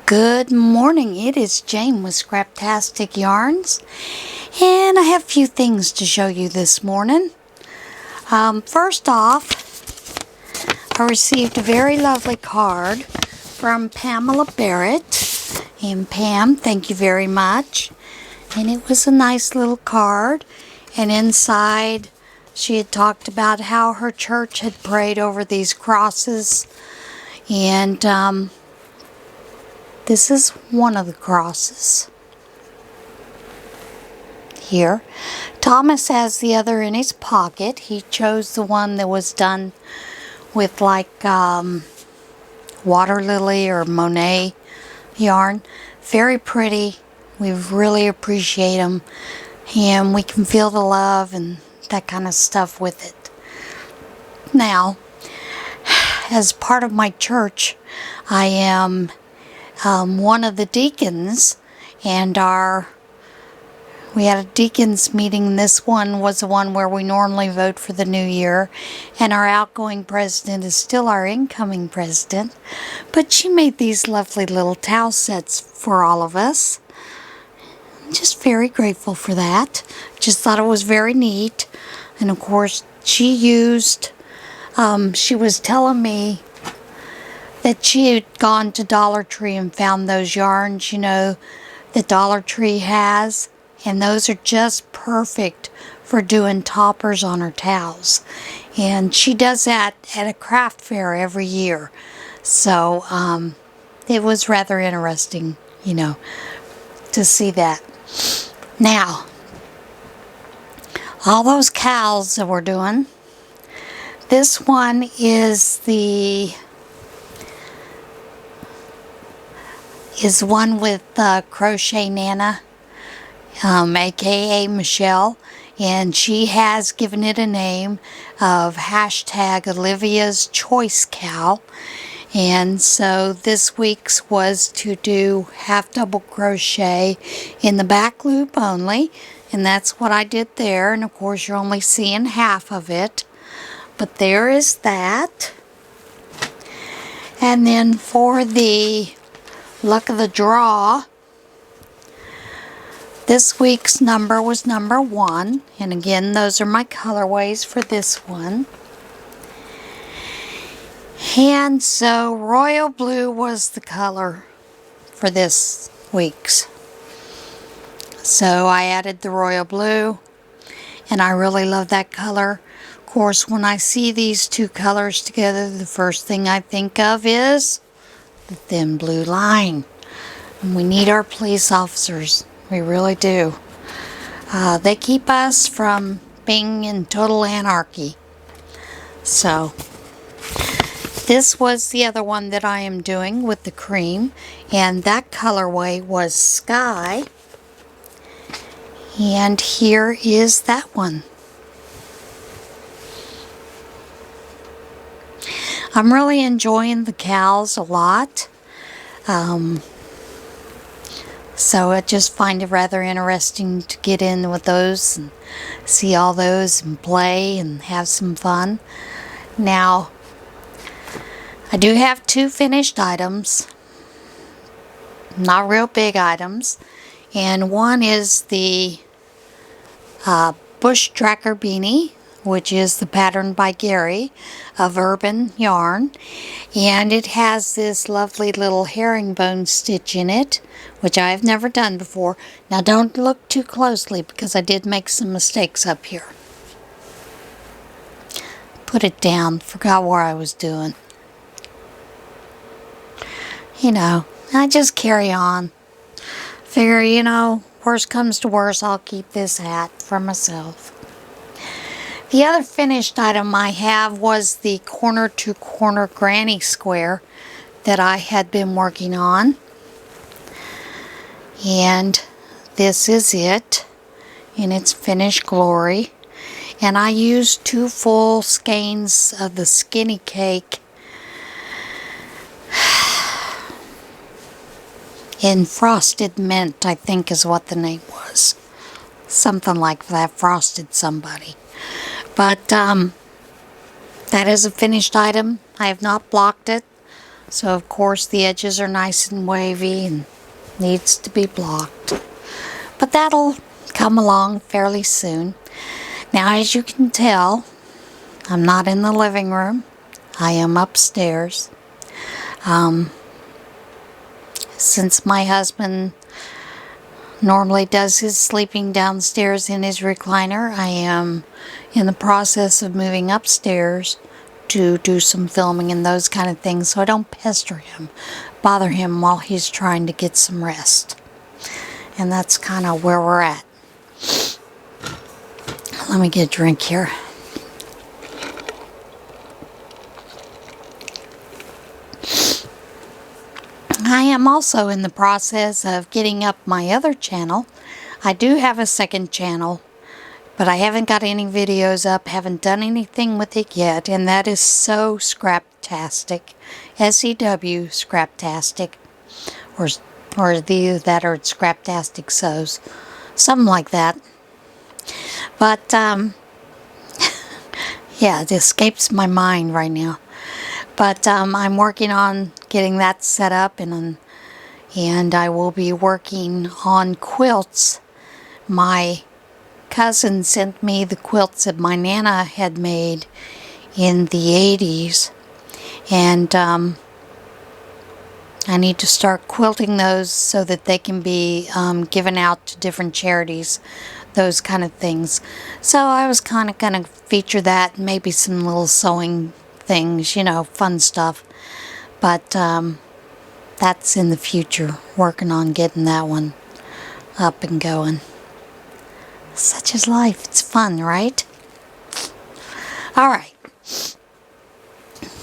Good morning, it is Jane with Scraptascyarns, and I have a few things to show you this morning. First off, I received a very lovely card from Pamela Barrett, and Pam, thank you very much. And it was a nice little card, and inside she had talked about how her church had prayed over these crosses, and this is one of the crosses here. Thomas has the other in his pocket. He chose the one that was done with like water lily or Monet yarn. Very pretty. We really appreciate them, and we can feel the love and that kind of stuff with it. Now, as part of my church, I am one of the deacons, and we had a deacons meeting. This one was the one where we normally vote for the new year, and our outgoing president is still our incoming president, but she made these lovely little towel sets for all of us. I'm just very grateful for that. Just thought it was very neat. And of course she used, she was telling me that she had gone to Dollar Tree and found those yarns, you know, that Dollar Tree has. And those are just perfect for doing toppers on her towels. And she does that at a craft fair every year. So it was rather interesting, you know, to see that. Now, all those cowls that we're doing, this one is one with Crochet Nana, aka Michelle, and she has given it a name of hashtag Olivia's Choice Cowl. And so this week's was to do half double crochet in the back loop only, and that's what I did there. And of course you're only seeing half of it, but there is that. And then for the luck of the draw, this week's number was number 1, and again those are my colorways for this one. And so royal blue was the color for this week's. So I added the royal blue, and I really love that color. Of course, when I see these two colors together, the first thing I think of is the thin blue line. And we need our police officers. We really do. They keep us from being in total anarchy. So this was the other one that I am doing with the cream, and that colorway was Sky. And here is that one. I'm really enjoying the cowls a lot. So I just find it rather interesting to get in with those and see all those and play and have some fun. Now, I do have 2 finished items, not real big items, and one is the Bush Tracker Beanie, which is the pattern by Gary of Urban Yarn, and it has this lovely little herringbone stitch in it, which I have never done before. Now don't look too closely because I did make some mistakes up here. Put it down, forgot what I was doing. You know, I just carry on. Figure, you know, worst comes to worst, I'll keep this hat for myself. The other finished item I have was the corner to corner granny square that I had been working on. And this is it in its finished glory. And I used 2 full skeins of the Skinny Cake in Frosted Mint, I think is what the name was. Something like that, Frosted somebody. But that is a finished item. I have not blocked it. So of course the edges are nice and wavy and needs to be blocked. But that'll come along fairly soon. Now, as you can tell, I'm not in the living room. I am upstairs. Since my husband normally does his sleeping downstairs in his recliner, I am in the process of moving upstairs to do some filming and those kind of things, so I don't bother him while he's trying to get some rest. And that's kind of where we're at. Let me get a drink here. I am also in the process of getting up my other channel. I do have a second channel, but I haven't got any videos up, haven't done anything with it yet, and that is So Scraptastic, S-E-W Scraptastic, or the that are Scraptastic Sews, something like that. But yeah, it escapes my mind right now. But I'm working on getting that set up, and I will be working on quilts. My cousin sent me the quilts that my Nana had made in the 80s, and I need to start quilting those so that they can be given out to different charities, those kind of things. So I was kind of going to feature that, maybe some little sewing things, you know, fun stuff. But that's in the future, working on getting that one up and going. Such is life. It's fun, right? All right.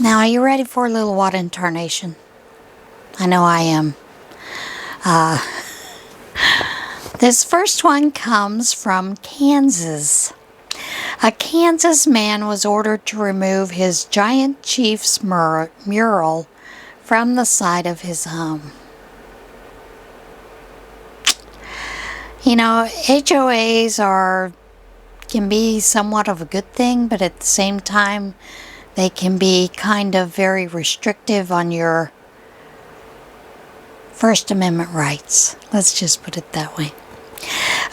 Now, are you ready for a little water intonation? I know I am. This first one comes from Kansas. A Kansas man was ordered to remove his giant Chiefs mural from the side of his home. You know, HOAs can be somewhat of a good thing, but at the same time, they can be kind of very restrictive on your First Amendment rights. Let's just put it that way.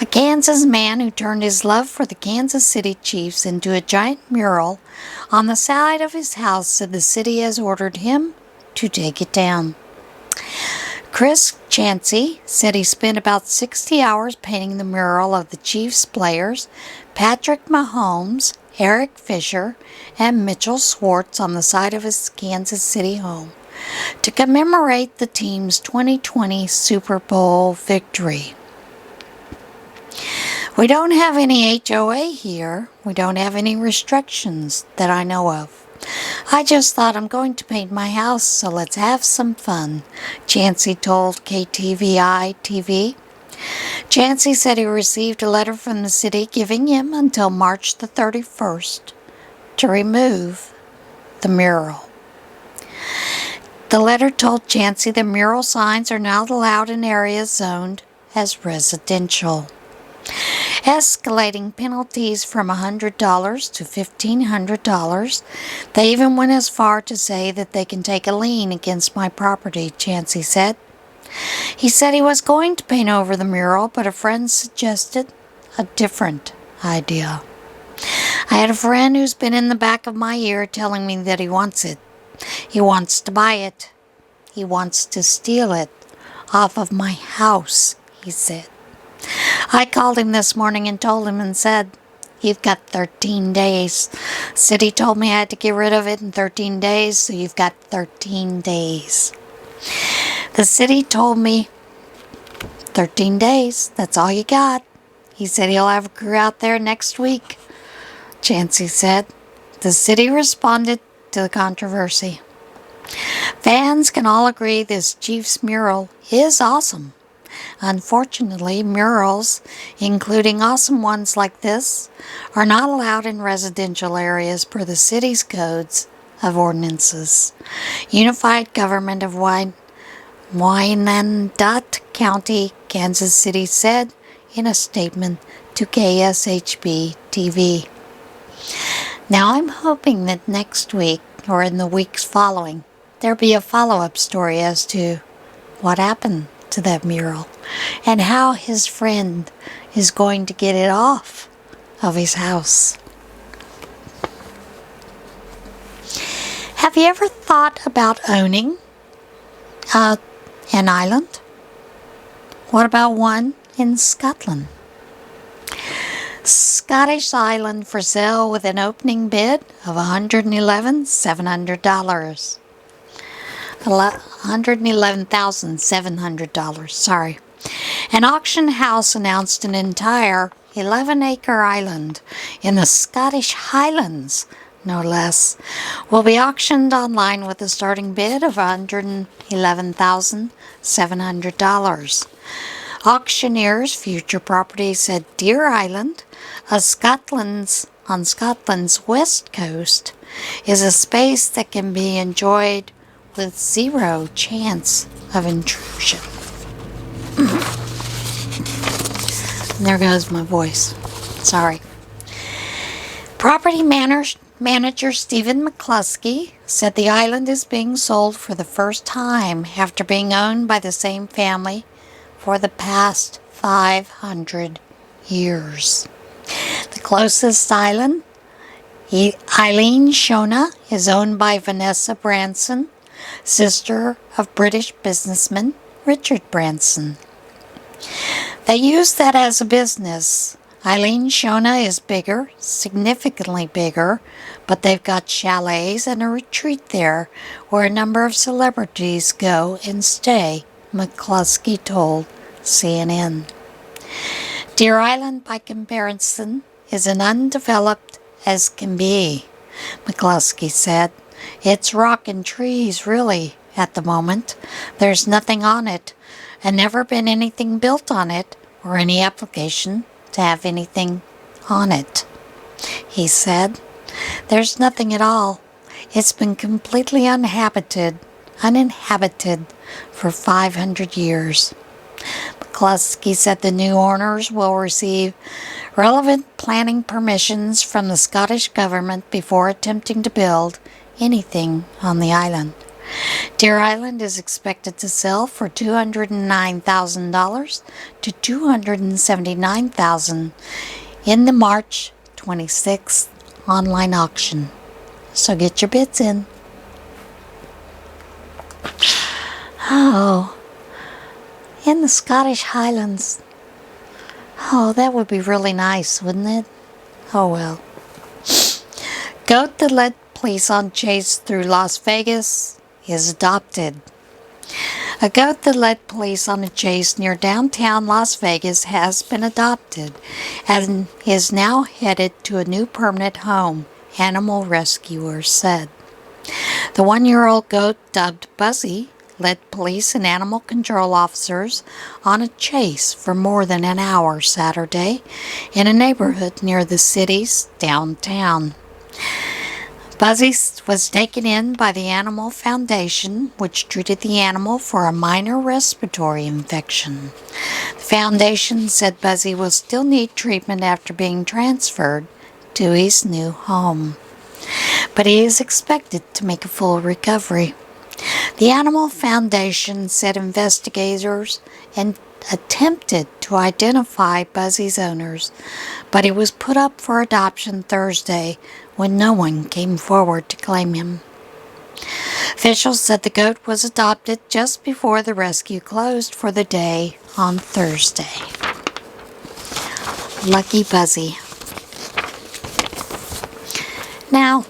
A Kansas man who turned his love for the Kansas City Chiefs into a giant mural on the side of his house said the city has ordered him to take it down. Chris Chansey said he spent about 60 hours painting the mural of the Chiefs players Patrick Mahomes, Eric Fisher, and Mitchell Schwartz on the side of his Kansas City home to commemorate the team's 2020 Super Bowl victory. We don't have any HOA here. We don't have any restrictions that I know of. I just thought I'm going to paint my house, so let's have some fun, Chansey told KTVI TV. Chansey said he received a letter from the city giving him until March the 31st to remove the mural. The letter told Chansey the mural signs are not allowed in areas zoned as residential, escalating penalties from $100 to $1,500. They even went as far to say that they can take a lien against my property, Chansey said. He said he was going to paint over the mural, but a friend suggested a different idea. I had a friend who's been in the back of my ear telling me that he wants it. He wants to buy it. He wants to steal it off of my house, he said. I called him this morning and told him and said, you've got 13 days. City told me I had to get rid of it in 13 days, so you've got 13 days. The city told me 13 days, that's all you got. He said he'll have a crew out there next week, Chansey said. The city responded to the controversy. Fans can all agree this Chiefs mural is awesome. Unfortunately, murals, including awesome ones like this, are not allowed in residential areas per the city's codes of ordinances. Unified Government of Wynandot County, Kansas City said in a statement to KSHB TV. Now I'm hoping that next week, or in the weeks following, there'll be a follow-up story as to what happened to that mural and how his friend is going to get it off of his house. Have you ever thought about owning an island? What about one in Scotland? Scottish island for sale with an opening bid of $111,700. $111,700, sorry. An auction house announced an entire 11-acre island in the Scottish Highlands, no less, will be auctioned online with a starting bid of $111,700. Auctioneers Future Property said Deer Island, on Scotland's west coast, is a space that can be enjoyed with zero chance of intrusion. There goes my voice. Sorry. Property manager Stephen McCluskey said the island is being sold for the first time after being owned by the same family for the past 500 years. The closest island, Eileen Shona, is owned by Vanessa Branson, sister of British businessman Richard Branson. They use that as a business. Eileen Shona is bigger, significantly bigger, but they've got chalets and a retreat there where a number of celebrities go and stay, McCluskey told CNN. Deer Island, by comparison, is as undeveloped as can be, McCluskey said. It's rock and trees, really, at the moment. There's nothing on it, and never been anything built on it, or any application to have anything on it. He said, there's nothing at all. It's been completely uninhabited for 500 years. McCluskey said the new owners will receive relevant planning permissions from the Scottish government before attempting to build anything on the island. Deer Island is expected to sell for $209,000 to $279,000 in the March 26th online auction. So get your bids in. Oh, in the Scottish Highlands. Oh, that would be really nice, wouldn't it? Oh well. Goat that led police on chase through Las Vegas is adopted. A goat that led police on a chase near downtown Las Vegas has been adopted and is now headed to a new permanent home, animal rescuers said. The 1-year-old goat, dubbed Buzzy, led police and animal control officers on a chase for more than an hour Saturday in a neighborhood near the city's downtown. Buzzy was taken in by the Animal Foundation, which treated the animal for a minor respiratory infection. The foundation said Buzzy will still need treatment after being transferred to his new home, but he is expected to make a full recovery. The Animal Foundation said investigators attempted to identify Buzzy's owners, but he was put up for adoption Thursday when no one came forward to claim him. Officials said the goat was adopted just before the rescue closed for the day on Thursday. Lucky Buzzy. Now,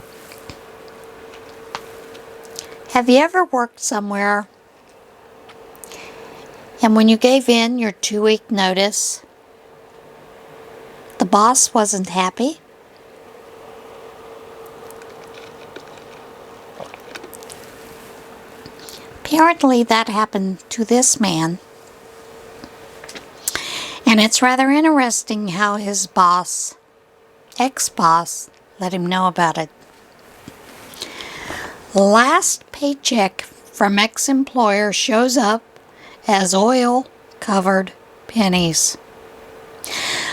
have you ever worked somewhere and when you gave in your 2-week notice, the boss wasn't happy? Apparently that happened to this man. And it's rather interesting how his boss, ex-boss, let him know about it. Last paycheck from ex-employer shows up as oil-covered pennies.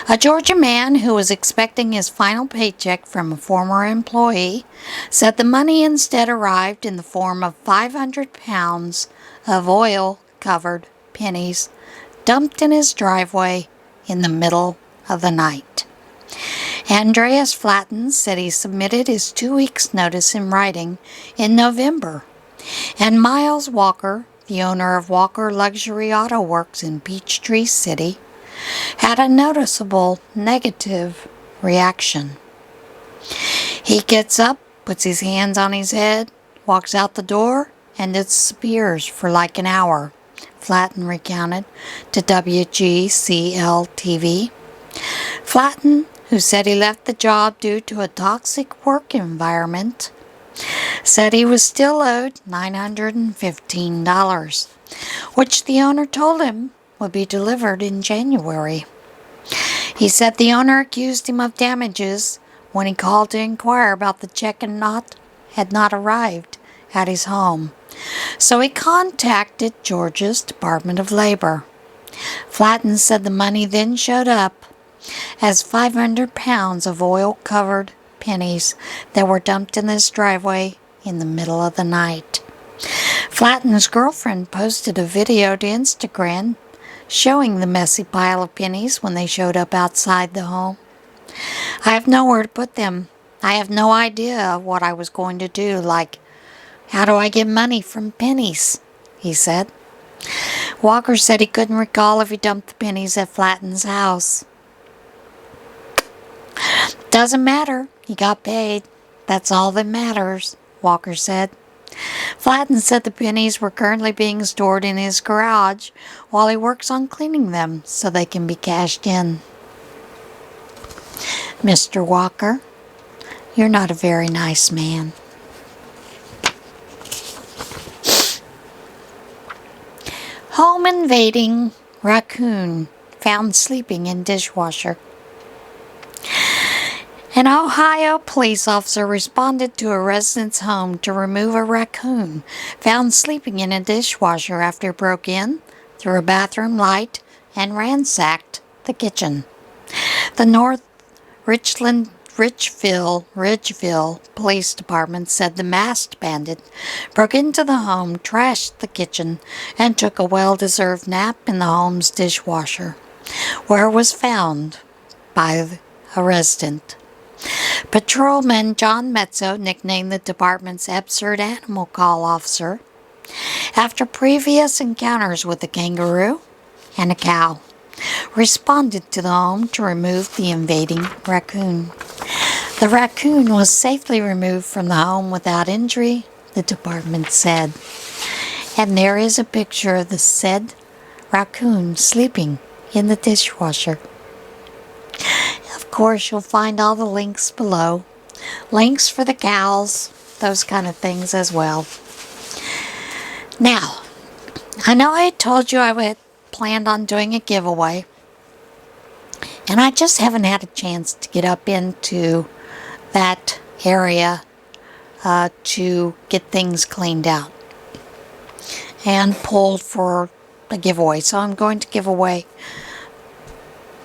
A Georgia man who was expecting his final paycheck from a former employee said the money instead arrived in the form of 500 pounds of oil-covered pennies dumped in his driveway in the middle of the night. Andreas Flatten said he submitted his 2 weeks' notice in writing in November. And Miles Walker, the owner of Walker Luxury Auto Works in Peachtree City, had a noticeable negative reaction. He gets up, puts his hands on his head, walks out the door, and disappears for like an hour, Flatten recounted to WGCL-TV. Flatten, who said he left the job due to a toxic work environment, said he was still owed $915, which the owner told him would be delivered in January. He said the owner accused him of damages when he called to inquire about the check and had not arrived at his home. So he contacted Georgia's Department of Labor. Flatten said the money then showed up as 500 pounds of oil-covered pennies that were dumped in his driveway in the middle of the night. Flatten's girlfriend posted a video to Instagram showing the messy pile of pennies when they showed up outside the home. I have nowhere to put them. I have no idea what I was going to do, like, how do I get money from pennies? He said. Walker said he couldn't recall if he dumped the pennies at Flatten's house. Doesn't matter. He got paid. That's all that matters, Walker said. Flatten said the pennies were currently being stored in his garage while he works on cleaning them so they can be cashed in. Mr. Walker, you're not a very nice man. Home-invading raccoon found sleeping in dishwasher. An Ohio police officer responded to a resident's home to remove a raccoon found sleeping in a dishwasher after it broke in through a bathroom light and ransacked the kitchen. The North Ridgeville Police Department said the masked bandit broke into the home, trashed the kitchen, and took a well-deserved nap in the home's dishwasher, where it was found by a resident. Patrolman John Mezzo nicknamed the department's absurd animal call officer after previous encounters with a kangaroo and a cow, responded to the home to remove the invading raccoon. The raccoon was safely removed from the home without injury, the department said. And there is a picture of the said raccoon sleeping in the dishwasher. Of course, you'll find all the links below. Links for the cows, those kind of things as well. Now, I know I had told you I had planned on doing a giveaway, and I just haven't had a chance to get up into that area to get things cleaned out and pulled for a giveaway. So I'm going to give away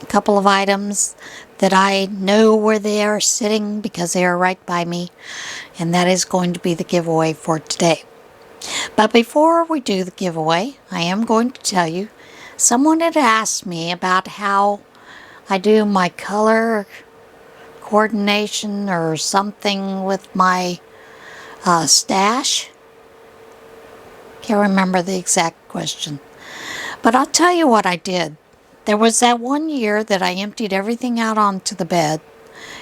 a couple of items that I know where they are sitting because they are right by me, and that is going to be the giveaway for today. But before we do the giveaway, I am going to tell you, someone had asked me about how I do my color coordination or something with my stash. Can't remember the exact question, but I'll tell you what I did. There was that one year that I emptied everything out onto the bed,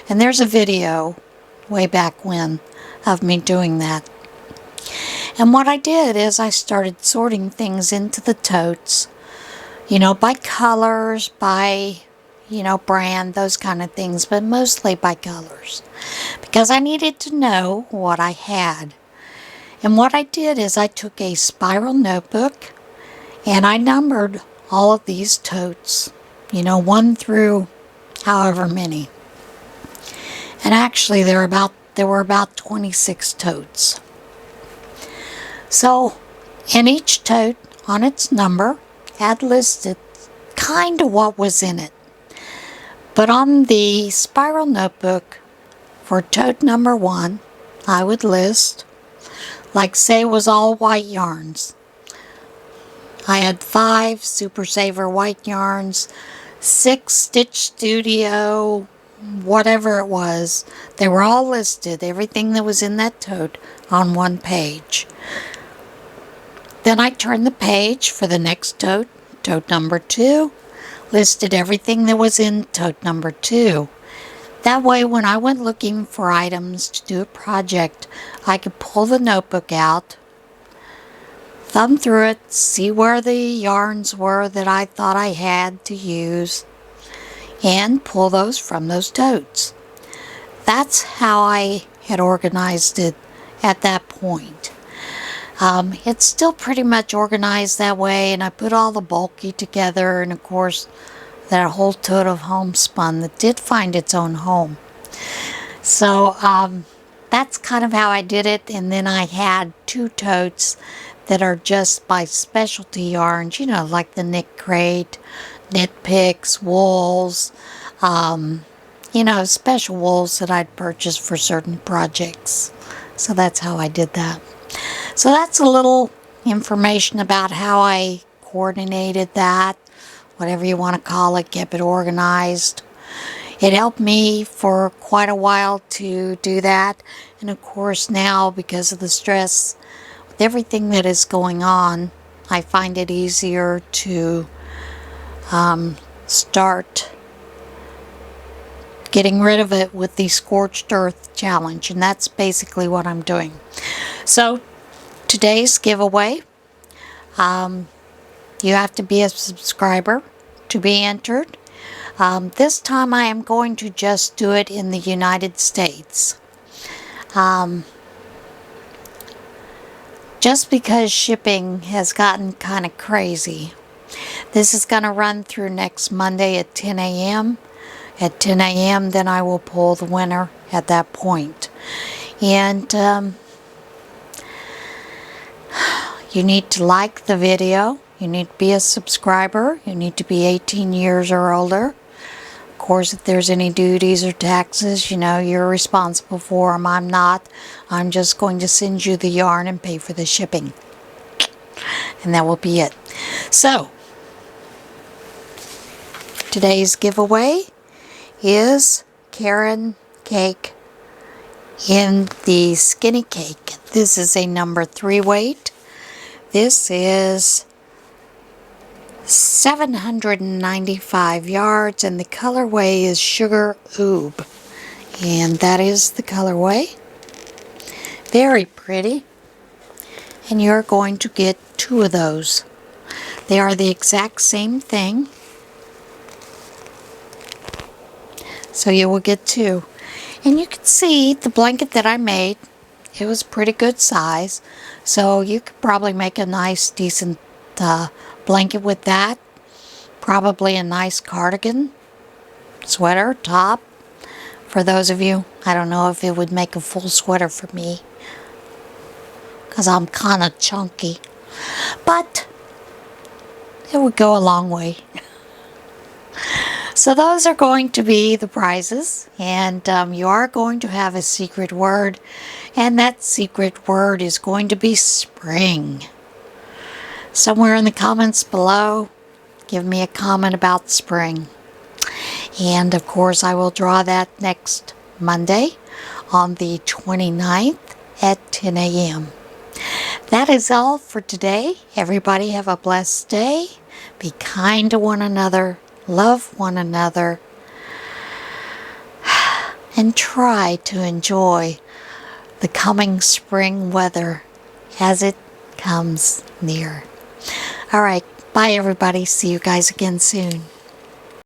and there's a video way back when of me doing that. And what I did is I started sorting things into the totes, by colors, by, brand, those kind of things, but mostly by colors, because I needed to know what I had. And what I did is I took a spiral notebook and I numbered all of these totes, 1 through however many. And actually there were about 26 totes. So, in each tote on its number had listed kind of what was in it. But on the spiral notebook for tote number 1, I would list, like say it was all white yarns. I had 5 Super Saver white yarns, 6 Stitch Studio, whatever it was. They were all listed, everything that was in that tote, on one page. Then I turned the page for the next tote, tote number 2, listed everything that was in tote number 2. That way when I went looking for items to do a project, I could pull the notebook out, thumb through it, see where the yarns were that I thought I had to use, and pull those from those totes. That's how I had organized it at that point. It's still pretty much organized that way, and I put all the bulky together, and of course that whole tote of homespun that did find its own home. So that's kind of how I did it. And then I had 2 totes that are just by specialty yarns, you know, like the knit crate, knit picks, wools, you know, special wools that I'd purchased for certain projects. So that's how I did that. So that's a little information about how I coordinated that, whatever you want to call it, kept it organized. It helped me for quite a while to do that. And of course now, because of the stress, with everything that is going on, I find it easier to start getting rid of it with the Scorched Earth Challenge. And that's basically what I'm doing. So today's giveaway, you have to be a subscriber to be entered. This time I am going to just do it in the United States. Just because shipping has gotten kind of crazy. This is going to run through next Monday at 10 a.m. At 10 a.m. then I will pull the winner at that point. And you need to like the video. You need to be a subscriber. You need to be 18 years or older. Of course, if there's any duties or taxes, you know, you're responsible for them. I'm not. I'm just going to send you the yarn and pay for the shipping. And that will be it. So, today's giveaway is Karen Cake in the Skinny Cake. This is a number 3 weight. This is 795 yards, and the colorway is Sugar Oob. And that is the colorway. Very pretty. And you're going to get 2 of those. They are the exact same thing. So you will get 2. And you can see the blanket that I made. It was pretty good size. So you could probably make a nice, decent blanket with that. Probably a nice cardigan, sweater, top. For those of you, I don't know if it would make a full sweater for me, because I'm kind of chunky. But it would go a long way. So those are going to be the prizes, and you are going to have a secret word, and that secret word is going to be spring. Somewhere in the comments below, give me a comment about spring. And of course I will draw that next Monday on the 29th at 10 a.m. That is all for today. Everybody have a blessed day. Be kind to one another. Love one another. And try to enjoy the coming spring weather as it comes near. All right. Bye, everybody. See you guys again soon.